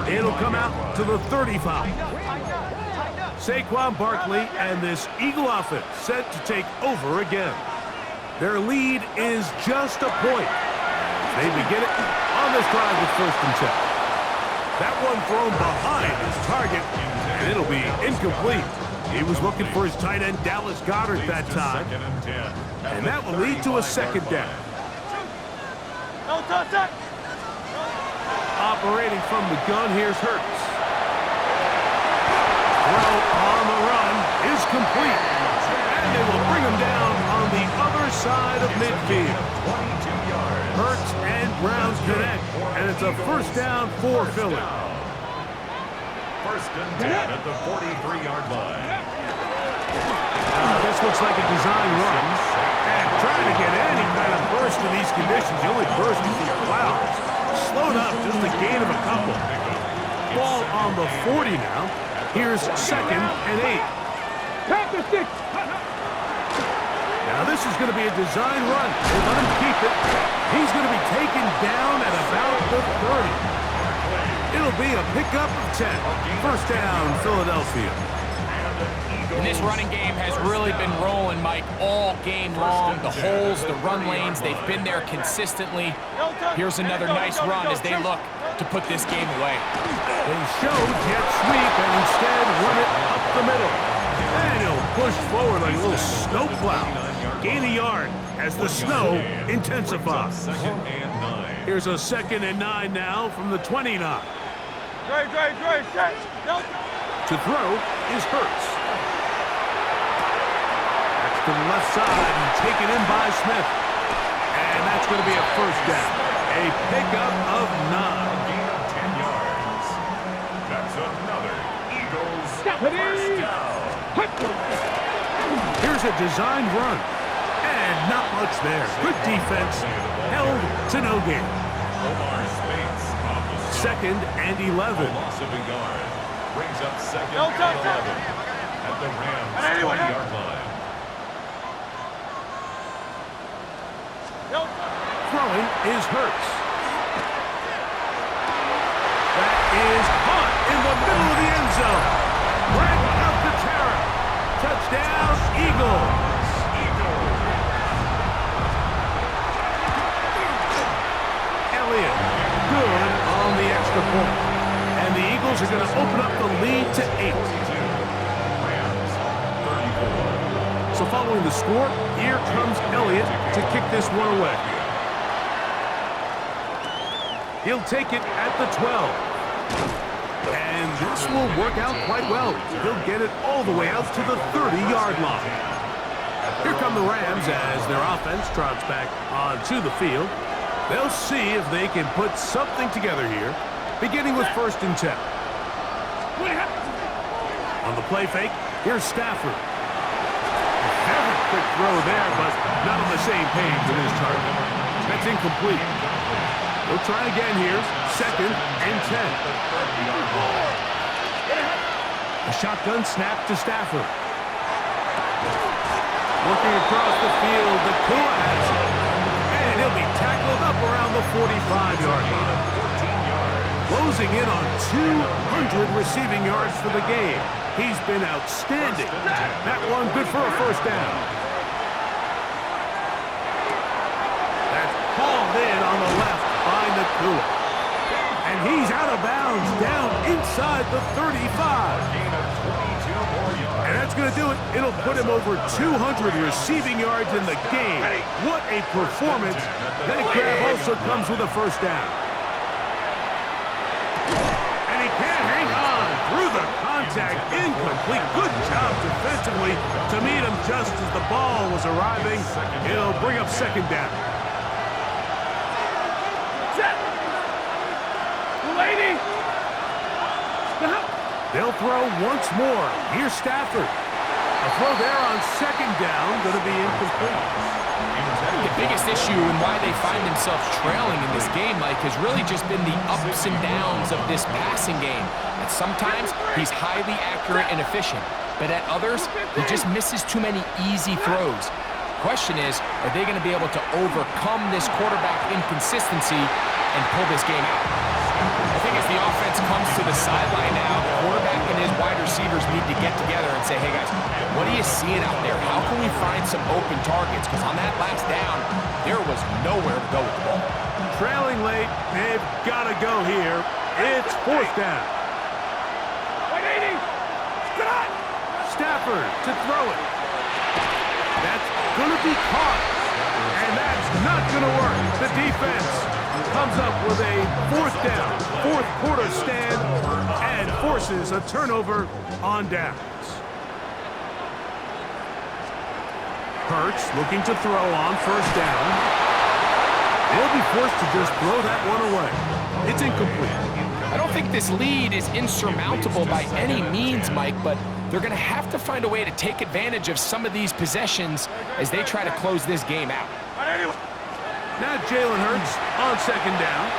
Speaker 1: It'll come out to the 35. Saquon Barkley and this Eagle offense set to take over again. Their lead is just a point. They begin it on this drive with 1st and 10. That one thrown behind his target, and it'll be incomplete. He was looking for his tight end, Dallas Goedert, that time. And that will lead to a 2nd down. Operating from the gun, here's Hurts. Throw on the run is complete. And they will bring him down on the other side of midfield. Hurts and Browns connect, and it's a 1st down for Philly.
Speaker 3: 1st and 10 at the 43-yard line.
Speaker 1: This looks like a design run. And trying to get any kind of burst in these conditions, the only burst is the clouds. Slowed up, just a gain of a couple. Ball on the 40 now. Here's 2nd and 8. Now this is going to be a design run. They let him keep it. He's going to be taken down at about the 30. It'll be a pickup of 10. 1st down, Philadelphia.
Speaker 4: And this running game has really been rolling, Mike, all game long. The holes, the run lanes, they've been there consistently. Here's another nice run as they look to put this game away.
Speaker 1: They show jet sweep and instead run it up the middle. And he'll push forward like a little snow plow. Gain a yard as the snow intensifies. Here's a 2nd and 9 now from the 29. To throw is Hurts. That's to the left side and taken in by Smith. And that's going to be a first down. A pickup of 9.
Speaker 3: A gain of 10 yards. That's another Eagles first down.
Speaker 1: Here's a designed run. And not much there. Good defense. Held to no gain.
Speaker 3: Omar Speights on the stop.
Speaker 1: 2nd and 11.
Speaker 3: Loss of a yard. Brings up 2nd and 11 at the Rams 20-yard line.
Speaker 1: Throwing is Hurts. That is caught in the middle of the end zone. Right out the terror. Touchdown, Eagles. Elliott, good on the extra point. And the Eagles are going to open up the lead to 8.
Speaker 3: Rams 34.
Speaker 1: So following the score, here comes Elliott to kick this one away. He'll take it at the 12. And this will work out quite well. He'll get it all the way out to the 30-yard line. Here come the Rams as their offense trots back onto the field. They'll see if they can put something together here, beginning with 1st and 10. On the play fake, here's Stafford. A very quick throw there, but not on the same page with his target. That's incomplete. We'll try again here. 2nd and 10. A shotgun snap to Stafford. Looking across the field, the Tua has it. And he'll be tackled up around the 45-yard line. Closing in on 200 receiving yards for the game. He's been outstanding. That one good for a first down. That's hauled in on the left by Nakua. And he's out of bounds down inside the 35. And that's going to do it. It'll put him over 200 receiving yards in the game. What a performance. That grab also comes with a first down. And he can't hang on through the contact. Incomplete. Good job defensively to meet him just as the ball was arriving. It'll bring up 2nd down. They'll throw once more. Here's Stafford. A throw there on 2nd down, going to be incomplete.
Speaker 4: The biggest issue and why they find themselves trailing in this game, Mike, has really just been the ups and downs of this passing game. And sometimes he's highly accurate and efficient, but at others, he just misses too many easy throws. Question is, are they going to be able to overcome this quarterback inconsistency and pull this game out? I think as the offense comes to the sideline now, the quarterback and his wide receivers need to get together and say, hey guys, what are you seeing out there? How can we find some open targets? Because on that last down, there was nowhere to go with the ball.
Speaker 1: Trailing late, they've got to go here. It's 4th down. Stafford to throw it. That's going to be caught. And that's not going to work. The defense comes up with a 4th down, 4th quarter stand, and forces a turnover on downs. Hurts looking to throw on 1st down. They'll be forced to just throw that one away. It's incomplete.
Speaker 4: I don't think this lead is insurmountable by any means, Mike, but they're going to have to find a way to take advantage of some of these possessions as they try to close this game out.
Speaker 1: Now Jalen Hurts on 2nd down.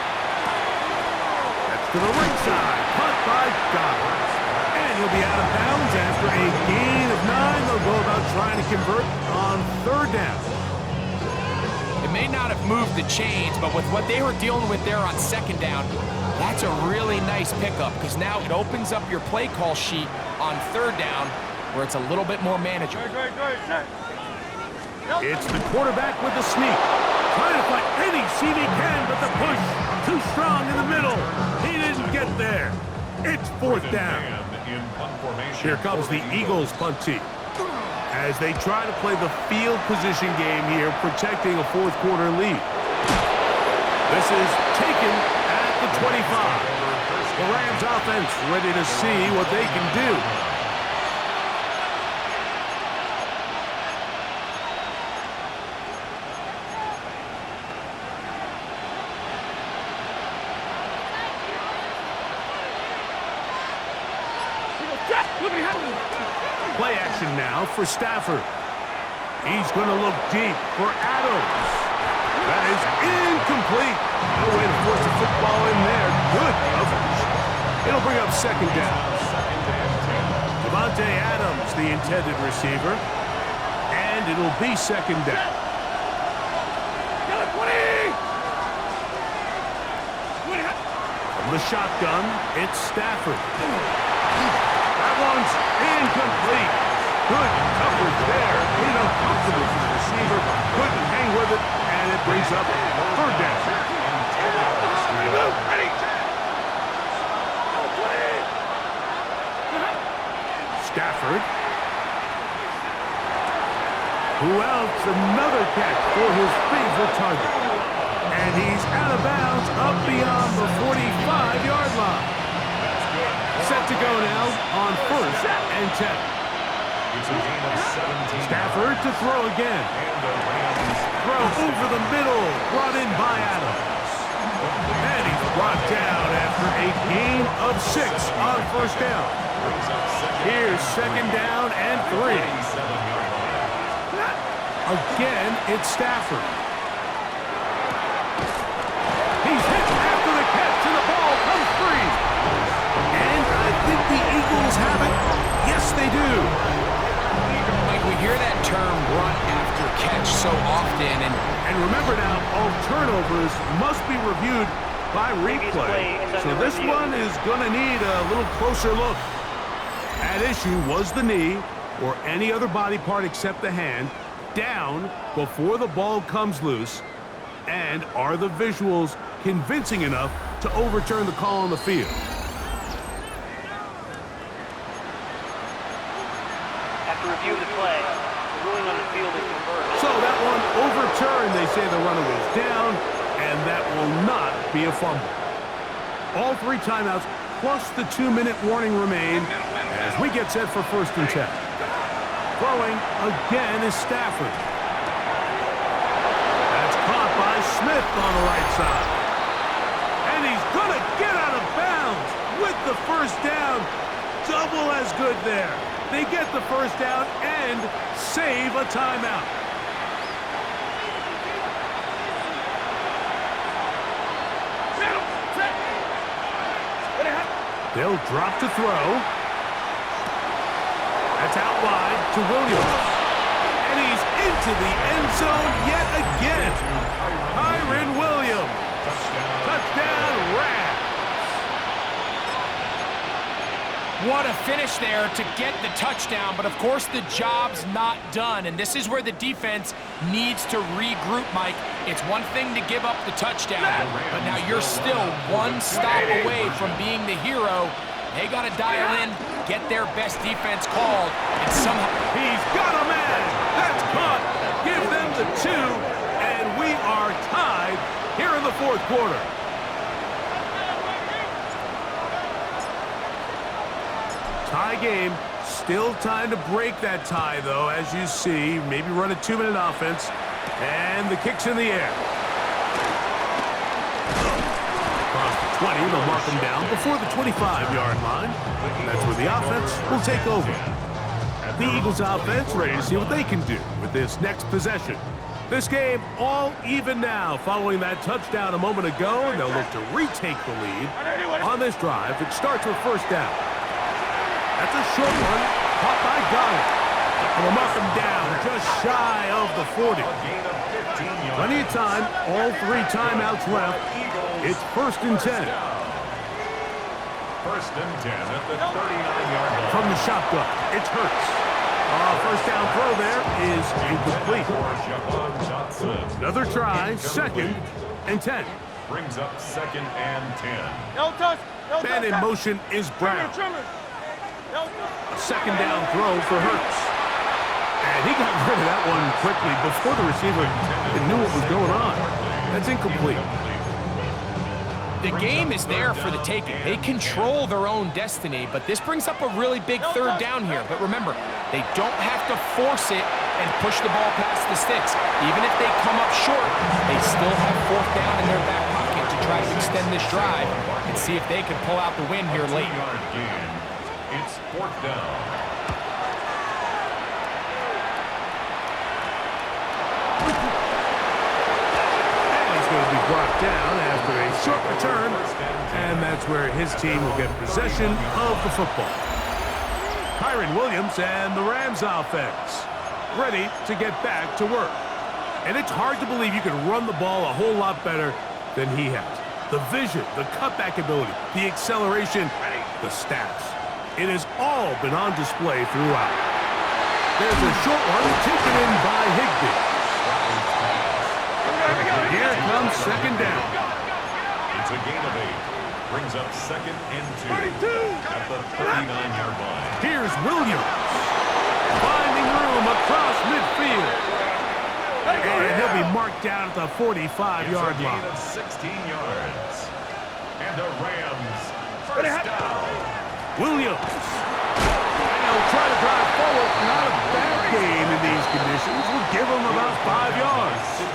Speaker 1: That's to the right side. Caught by Goddard. And he'll be out of bounds after a gain of 9. They'll go about trying to convert on 3rd down.
Speaker 4: It may not have moved the chains, but with what they were dealing with there on 2nd down, that's a really nice pickup because now it opens up your play call sheet on 3rd down where it's a little bit more manageable.
Speaker 1: It's the quarterback with the sneak. Trying to find any seam he can, but the push too strong in the middle. He didn't get there. It's 4th down. Here comes the Eagles punt team as they try to play the field position game here, protecting a 4th quarter lead. This is taken at the 25. The Rams offense ready to see what they can do. Play action now for Stafford. He's going to look deep for Adams. That is incomplete. No way to force a football in there. Good coverage. It'll bring up second down. Devontae Adams, the intended receiver. And it'll be second down. From the shotgun, it's Stafford. That one's incomplete. Good coverage there. Made uncomfortable for the receiver. Couldn't hang with it, and it brings up third down. Stafford. Who else? Another catch for his favorite target. And he's out of bounds up beyond the 45-yard line. Set to go now on 1st and 10. Stafford to throw again. Throw over the middle. Brought in by Adams. And he's brought down after a gain of 6 on 1st down. Here's 2nd down and 3. Again, it's Stafford. He's hit after the catch, and the ball comes free. And I think the Eagles have it. Yes, they do.
Speaker 4: Mike, we hear that term run after catch so often.
Speaker 1: And remember now, all turnovers must be reviewed by replay. So this one is going to need a little closer look. At issue was the knee or any other body part except the hand down before the ball comes loose. And are the visuals convincing enough to overturn the call on the field?
Speaker 5: After review of the play, the ruling on the field is reversed.
Speaker 1: So that one overturned. They say the runner was down, and that will not be a fumble. All 3 timeouts plus the 2-minute warning remain as we get set for 1st and 10. Throwing again is Stafford. That's caught by Smith on the right side. And he's going to get out of bounds with the 1st down. Double as good there. They get the 1st down and save a timeout. They'll drop to throw. That's out wide to Williams. And he's into the end zone yet again. Kyren Williams. Touchdown, Rams.
Speaker 4: What a finish there to get the touchdown, but of course the job's not done, and this is where the defense needs to regroup, Mike. It's one thing to give up the touchdown, but now you're still one stop away from being the hero. They got to dial in, get their best defense called, and somehow...
Speaker 1: He's got a man! That's caught! Give them the 2, and we are tied here in the 4th quarter. Tie game. Still time to break that tie, though, as you see. Maybe run a 2-minute offense. And the kick's in the air. Across the 20, they'll mark him down before the 25-yard line. That's where the offense will take over. The Eagles offense ready to see what they can do with this next possession. This game all even now following that touchdown a moment ago, and they'll look to retake the lead on this drive. It starts with 1st down. That's a short one, caught by Goddard. And we'll mark him down just shy of the 40. Plenty of time, all 3 timeouts left. It's 1st and 10.
Speaker 3: 1st and 10 at the 39-yard line.
Speaker 1: From the shotgun, it's Hurts. 1st down throw there is incomplete. Another try, 2nd and 10.
Speaker 3: Brings up 2nd and 10.
Speaker 2: No touch. No touch.
Speaker 1: Man in motion is Brown. A 2nd down throw for Hurts. And he got rid of that one quickly before the receiver knew what was going on. That's incomplete.
Speaker 4: The game is there for the taking. They control their own destiny, but this brings up a really big third down here. But remember, they don't have to force it and push the ball past the sticks. Even if they come up short, they still have fourth down in their back pocket to try to extend this drive and see if they can pull out the win here late.
Speaker 3: It's fourth down.
Speaker 1: Brought down after a short return, and that's where his team will get possession of the football. Kyron Williams and the Rams offense ready to get back to work. And it's hard to believe you can run the ball a whole lot better than he has. The vision, the cutback ability, the acceleration, the stats. It has all been on display throughout. There's a short one taken in by Higbee. Here comes second down.
Speaker 3: It's a gain of 8. Brings up second and 2 at the 39-yard line.
Speaker 1: Here's Williams. Finding room across midfield. And he'll be marked down at the 45-yard line.
Speaker 3: It's a gain of 16 yards. And the Rams first down.
Speaker 1: Williams. And he'll try to drive forward. Not a bad game in these conditions. We'll give him about 5 yards.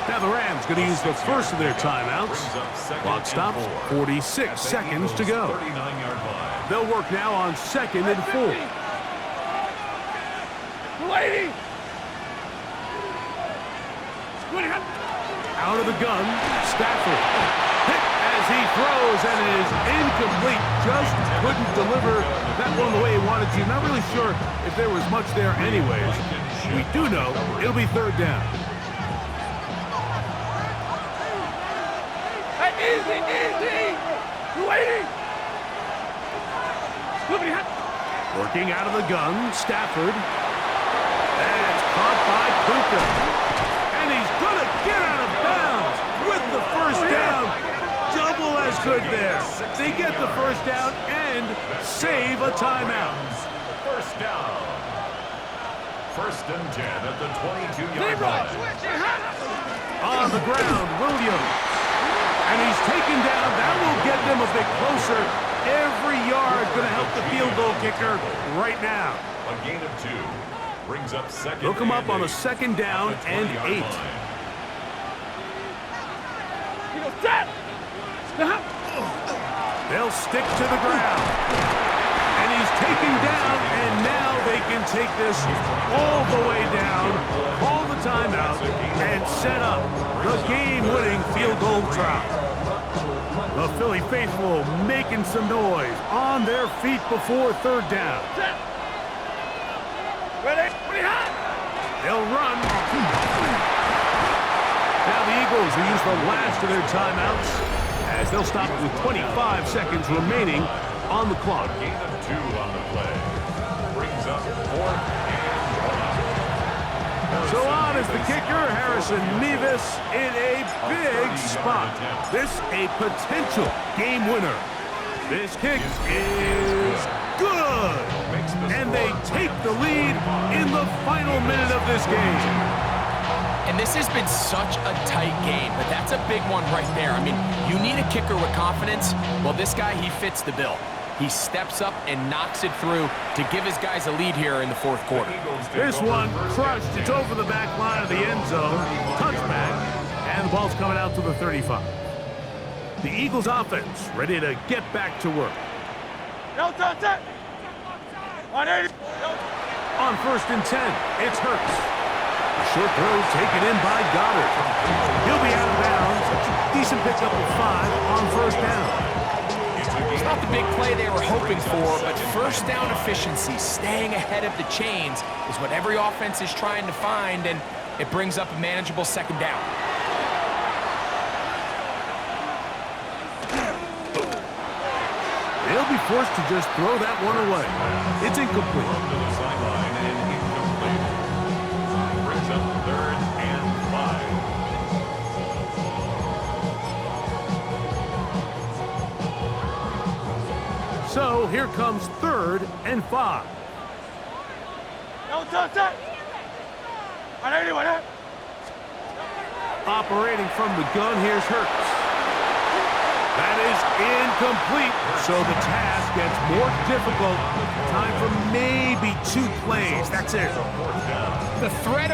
Speaker 1: Now the Rams going to use the first of their timeouts. Clock stops, 46 seconds to go. They'll work now on 2nd and 4.
Speaker 2: Lady!
Speaker 1: Out of the gun, Stafford. Hit as he throws, and it is incomplete. Just couldn't deliver that one the way he wanted to. Not really sure if there was much there anyways. We do know it'll be third down.
Speaker 2: Easy, easy! Waiting!
Speaker 1: Working out of the gun, Stafford. That's caught by Cooper. And he's going to get out of bounds with the first down. Double as good there. They get the first down and save a timeout.
Speaker 3: First down. First and 10 at the 22-yard line.
Speaker 1: On the ground, Williams. And he's taken down. That will get them a bit closer. Every yard going to help the field goal kicker right now.
Speaker 3: A gain of 2. Brings up second.
Speaker 1: They'll come up on a second down and 8. They'll stick to the ground. And he's taken down, and now they can take this all the way down, call the timeout, and set up the game-winning field goal try. The Philly faithful making some noise on their feet before third down.
Speaker 2: Ready?
Speaker 1: They'll run. Now the Eagles will use the last of their timeouts as they'll stop with 25 seconds remaining on the clock.
Speaker 3: Gain of 2 on the play. Brings up 4th and 1.
Speaker 1: So on is the kicker, Harrison Mevis, in a big spot. This a potential game winner. This kick is good. And they take the lead in the final minute of this game.
Speaker 4: And this has been such a tight game, but that's a big one right there. I mean, you need a kicker with confidence. Well, this guy, he fits the bill. He steps up and knocks it through to give his guys a lead here in the fourth quarter.
Speaker 1: This one crushed. It's over the back line of the end zone. Touchback. And the ball's coming out to the 35. The Eagles offense ready to get back to work. On 1st and 10, it's Hurts. A short throw taken in by Goddard. He'll be out of bounds. Decent pickup of 5 on first down.
Speaker 4: It's not the big play they were hoping for, but first down efficiency, staying ahead of the chains, is what every offense is trying to find, and it brings up a manageable second down.
Speaker 1: They'll be forced to just throw that one away. It's incomplete.
Speaker 3: To the sideline and incomplete. Brings up 3rd and 5.
Speaker 1: So here comes 3rd and 5. Operating from the gun, here's Hurts. That is incomplete, so the task gets more difficult. Time for maybe 2 plays. That's it.
Speaker 4: The threat of